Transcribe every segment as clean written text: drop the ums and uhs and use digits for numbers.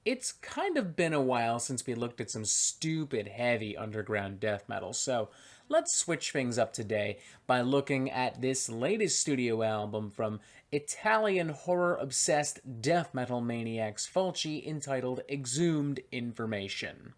it's kind of been a while since we looked at some stupid heavy underground death metal, so let's switch things up today by looking at this latest studio album from Italian horror-obsessed death metal maniacs Fulci entitled Exhumed Information.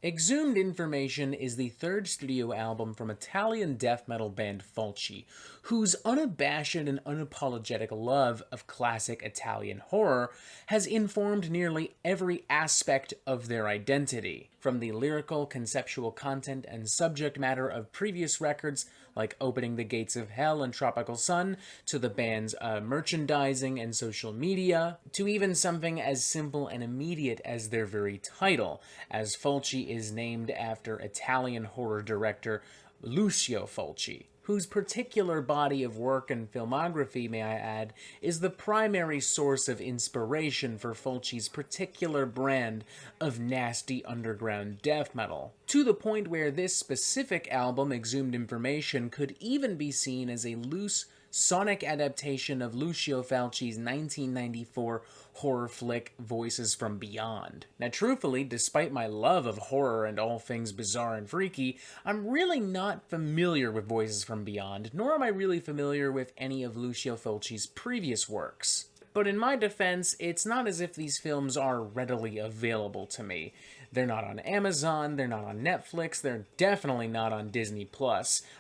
Exhumed Information is the third studio album from Italian death metal band Fulci, whose unabashed and unapologetic love of classic Italian horror has informed nearly every aspect of their identity. From the lyrical, conceptual content and subject matter of previous records, like Opening the Gates of Hell and Tropical Sun, to the band's merchandising and social media, to even something as simple and immediate as their very title, as Fulci is named after Italian horror director Lucio Fulci, whose particular body of work and filmography, may I add, is the primary source of inspiration for Fulci's particular brand of nasty underground death metal, to the point where this specific album, Exhumed Information, could even be seen as a loose sonic adaptation of Lucio Fulci's 1994 horror flick Voices from Beyond. Now truthfully, despite my love of horror and all things bizarre and freaky, I'm really not familiar with Voices from Beyond, nor am I really familiar with any of Lucio Fulci's previous works. But in my defense, it's not as if these films are readily available to me. They're not on Amazon, they're not on Netflix, they're definitely not on Disney+.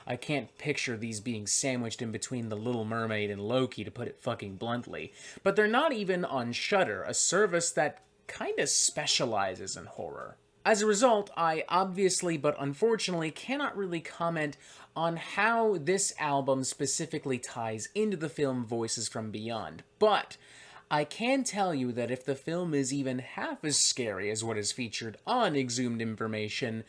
I can't picture these being sandwiched in between The Little Mermaid and Loki, to put it fucking bluntly. But they're not even on Shudder, a service that kinda specializes in horror. As a result, I obviously but unfortunately cannot really comment on how this album specifically ties into the film Voices from Beyond, but I can tell you that if the film is even half as scary as what is featured on Exhumed Information,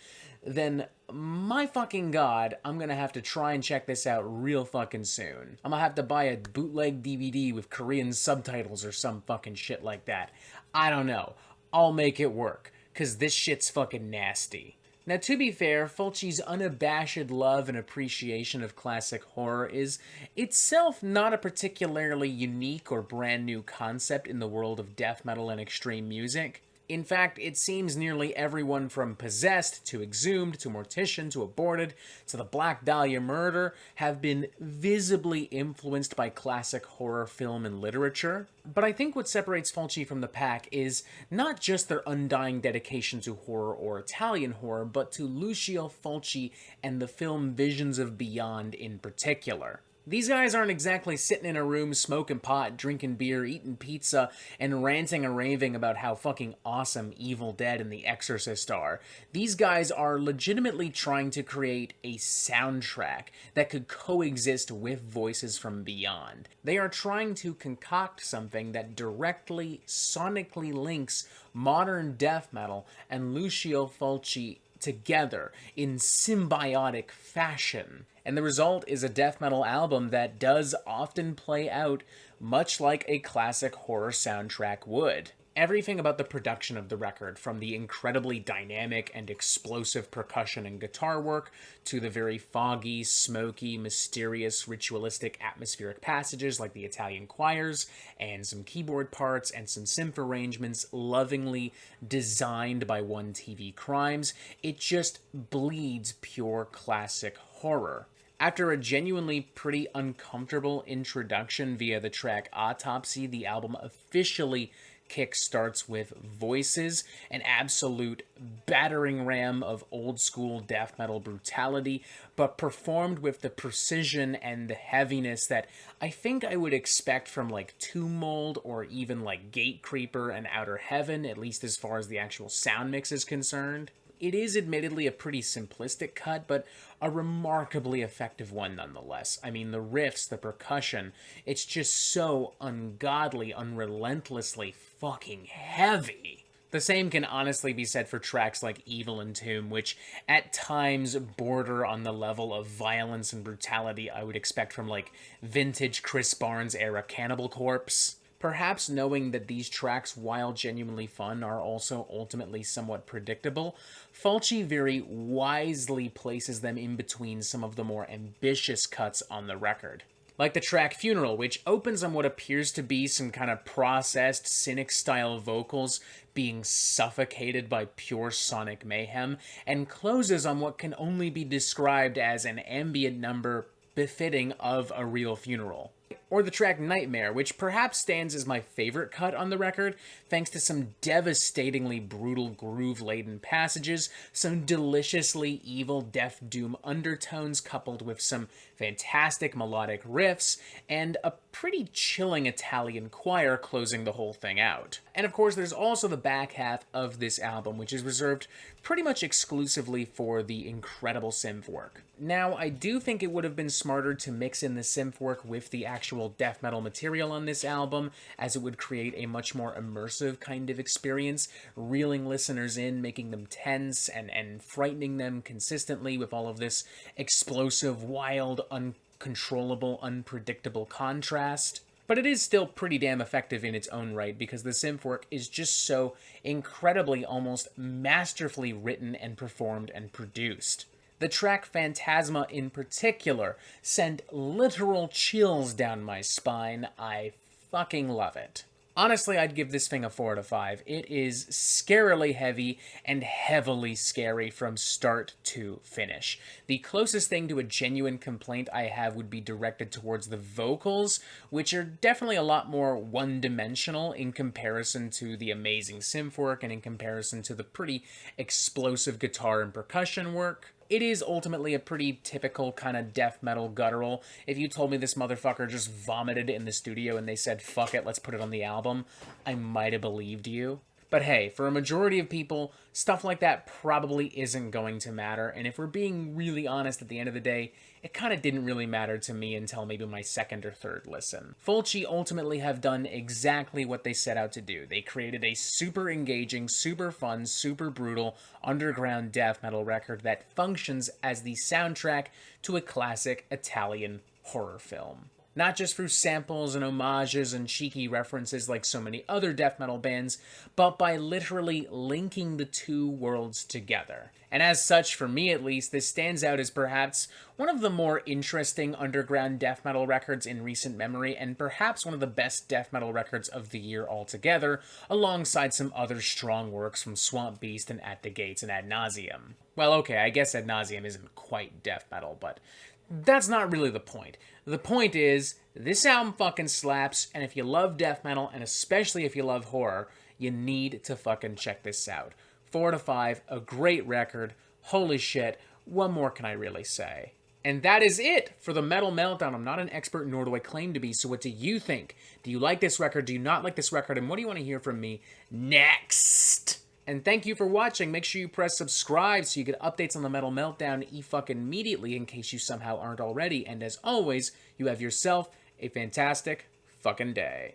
then my fucking god, I'm gonna have to try and check this out real fucking soon. I'm gonna have to buy a bootleg DVD with Korean subtitles or some fucking shit like that. I don't know. I'll make it work, 'cause this shit's fucking nasty. Now, to be fair, Fulci's unabashed love and appreciation of classic horror is itself not a particularly unique or brand new concept in the world of death metal and extreme music. In fact, it seems nearly everyone from Possessed, to Exhumed, to Mortician, to Aborted, to the Black Dahlia murder have been visibly influenced by classic horror film and literature. But I think what separates Fulci from the pack is not just their undying dedication to horror or Italian horror, but to Lucio Fulci and the film Visions of Beyond in particular. These guys aren't exactly sitting in a room smoking pot, drinking beer, eating pizza, and ranting and raving about how fucking awesome Evil Dead and The Exorcist are. These guys are legitimately trying to create a soundtrack that could coexist with Voices from Beyond. They are trying to concoct something that directly, sonically links modern death metal and Lucio Fulci together in symbiotic fashion. And the result is a death metal album that does often play out much like a classic horror soundtrack would. Everything about the production of the record, from the incredibly dynamic and explosive percussion and guitar work, to the very foggy, smoky, mysterious, ritualistic, atmospheric passages like the Italian choirs, and some keyboard parts, and some synth arrangements lovingly designed by One TV Crimes, it just bleeds pure classic horror. After a genuinely pretty uncomfortable introduction via the track Autopsy, the album officially kickstarts with Voices, an absolute battering ram of old-school death metal brutality, but performed with the precision and the heaviness that I think I would expect from like Tomb Mold or even like Gatecreeper and Outer Heaven, at least as far as the actual sound mix is concerned. It is admittedly a pretty simplistic cut, but a remarkably effective one nonetheless. I mean, the riffs, the percussion, it's just so ungodly, unrelentlessly fucking heavy. The same can honestly be said for tracks like Evil and Tomb, which at times border on the level of violence and brutality I would expect from like vintage Chris Barnes era Cannibal Corpse. Perhaps knowing that these tracks, while genuinely fun, are also ultimately somewhat predictable, Fulci very wisely places them in between some of the more ambitious cuts on the record. Like the track Funeral, which opens on what appears to be some kind of processed, cynic-style vocals being suffocated by pure sonic mayhem, and closes on what can only be described as an ambient number befitting of a real funeral. Or the track Nightmare, which perhaps stands as my favorite cut on the record, thanks to some devastatingly brutal groove-laden passages, some deliciously evil Death Doom undertones coupled with some fantastic melodic riffs, and a pretty chilling Italian choir closing the whole thing out. And of course, there's also the back half of this album, which is reserved pretty much exclusively for the incredible synth work. Now, I do think it would have been smarter to mix in the synth work with the actual death metal material on this album, as it would create a much more immersive kind of experience, reeling listeners in, making them tense, and frightening them consistently with all of this explosive, wild, uncontrollable, unpredictable contrast. But it is still pretty damn effective in its own right, because the synth work is just so incredibly, almost masterfully written and performed and produced. The track Phantasma in particular sent literal chills down my spine. I fucking love it. Honestly, I'd give this thing a 4 out of 5. It is scarily heavy and heavily scary from start to finish. The closest thing to a genuine complaint I have would be directed towards the vocals, which are definitely a lot more one-dimensional in comparison to the amazing synth work and in comparison to the pretty explosive guitar and percussion work. It is ultimately a pretty typical kind of death metal guttural. If you told me this motherfucker just vomited in the studio and they said, fuck it, let's put it on the album, I might have believed you. But hey, for a majority of people, stuff like that probably isn't going to matter, and if we're being really honest at the end of the day, it kind of didn't really matter to me until maybe my second or third listen. Fulci ultimately have done exactly what they set out to do. They created a super engaging, super fun, super brutal, underground death metal record that functions as the soundtrack to a classic Italian horror film. Not just through samples and homages and cheeky references like so many other death metal bands, but by literally linking the two worlds together. And as such, for me at least, this stands out as perhaps one of the more interesting underground death metal records in recent memory, and perhaps one of the best death metal records of the year altogether, alongside some other strong works from Swamp Beast and At the Gates and Ad Nauseam. Well, okay, I guess Ad Nauseam isn't quite death metal, but that's not really the point. The point is, this album fucking slaps, and if you love death metal, and especially if you love horror, you need to fucking check this out. 4 out of 5, a great record. Holy shit, what more can I really say? And that is it for the Metal Meltdown. I'm not an expert, nor do I claim to be, so what do you think? Do you like this record? Do you not like this record? And what do you want to hear from me next? And thank you for watching. Make sure you press subscribe so you get updates on the Metal Meltdown immediately in case you somehow aren't already. And as always, you have yourself a fantastic fucking day.